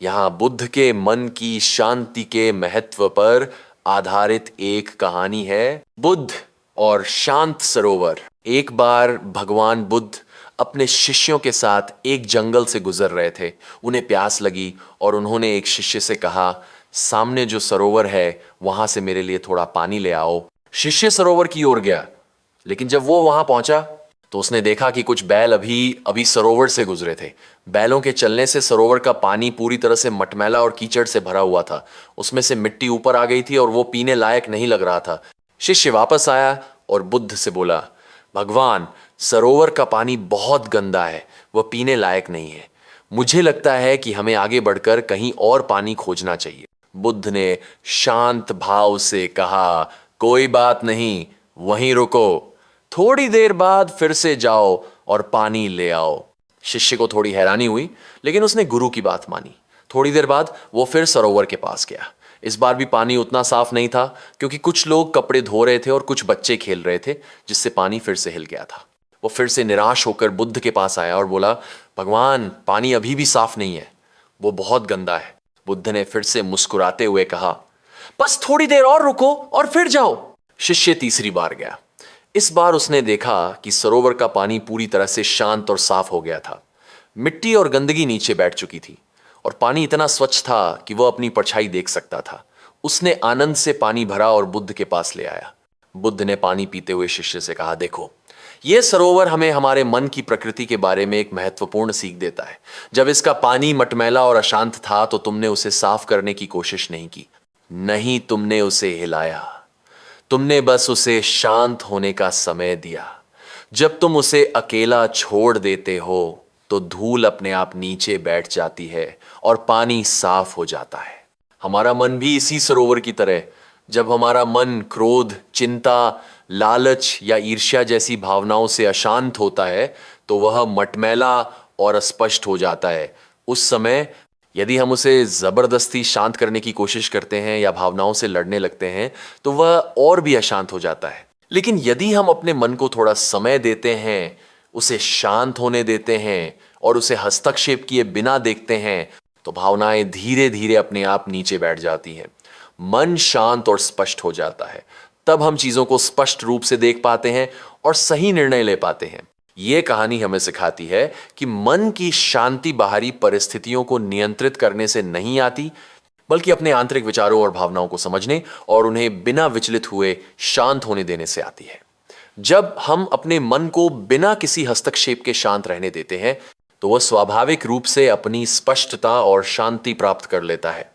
यहाँ बुद्ध के मन की शांति के महत्व पर आधारित एक कहानी है, बुद्ध और शांत सरोवर। एक बार भगवान बुद्ध अपने शिष्यों के साथ एक जंगल से गुजर रहे थे। उन्हें प्यास लगी और उन्होंने एक शिष्य से कहा, सामने जो सरोवर है वहां से मेरे लिए थोड़ा पानी ले आओ। शिष्य सरोवर की ओर गया, लेकिन जब वो वहां पहुंचा तो उसने देखा कि कुछ बैल अभी अभी सरोवर से गुजरे थे। बैलों के चलने से सरोवर का पानी पूरी तरह से मटमैला और कीचड़ से भरा हुआ था। उसमें से मिट्टी ऊपर आ गई थी और वो पीने लायक नहीं लग रहा था। शिष्य वापस आया और बुद्ध से बोला, भगवान, सरोवर का पानी बहुत गंदा है, वह पीने लायक नहीं है। मुझे लगता है कि हमें आगे बढ़कर कहीं और पानी खोजना चाहिए। बुद्ध ने शांत भाव से कहा, कोई बात नहीं, वहीं रुको, थोड़ी देर बाद फिर से जाओ और पानी ले आओ। शिष्य को थोड़ी हैरानी हुई, लेकिन उसने गुरु की बात मानी। थोड़ी देर बाद वो फिर सरोवर के पास गया। इस बार भी पानी उतना साफ नहीं था, क्योंकि कुछ लोग कपड़े धो रहे थे और कुछ बच्चे खेल रहे थे, जिससे पानी फिर से हिल गया था। वो फिर से निराश होकर बुद्ध के पास आया और बोला, भगवान, पानी अभी भी साफ नहीं है, वो बहुत गंदा है। बुद्ध ने फिर से मुस्कुराते हुए कहा, बस थोड़ी देर और रुको और फिर जाओ। शिष्य तीसरी बार गया। इस बार उसने देखा कि सरोवर का पानी पूरी तरह से शांत और साफ हो गया था। मिट्टी और गंदगी नीचे बैठ चुकी थी और पानी इतना स्वच्छ था कि वह अपनी परछाई देख सकता था। उसने आनंद से पानी भरा और बुद्ध के पास ले आया। बुद्ध ने पानी पीते हुए शिष्य से कहा, देखो, यह सरोवर हमें हमारे मन की प्रकृति के बारे में एक महत्वपूर्ण सीख देता है। जब इसका पानी मटमैला और अशांत था तो तुमने उसे साफ करने की कोशिश नहीं की, नहीं तुमने उसे हिलाया, तुमने बस उसे शांत होने का समय दिया। जब तुम उसे अकेला छोड़ देते हो तो धूल अपने आप नीचे बैठ जाती है और पानी साफ हो जाता है। हमारा मन भी इसी सरोवर की तरह, जब हमारा मन क्रोध, चिंता, लालच या ईर्ष्या जैसी भावनाओं से अशांत होता है तो वह मटमैला और अस्पष्ट हो जाता है। उस समय यदि हम उसे जबरदस्ती शांत करने की कोशिश करते हैं या भावनाओं से लड़ने लगते हैं तो वह और भी अशांत हो जाता है। लेकिन यदि हम अपने मन को थोड़ा समय देते हैं, उसे शांत होने देते हैं और उसे हस्तक्षेप किए बिना देखते हैं, तो भावनाएं धीरे धीरे अपने आप नीचे बैठ जाती हैं। मन शांत और स्पष्ट हो जाता है। तब हम चीजों को स्पष्ट रूप से देख पाते हैं और सही निर्णय ले पाते हैं। ये कहानी हमें सिखाती है कि मन की शांति बाहरी परिस्थितियों को नियंत्रित करने से नहीं आती, बल्कि अपने आंतरिक विचारों और भावनाओं को समझने और उन्हें बिना विचलित हुए शांत होने देने से आती है। जब हम अपने मन को बिना किसी हस्तक्षेप के शांत रहने देते हैं तो वह स्वाभाविक रूप से अपनी स्पष्टता और शांति प्राप्त कर लेता है।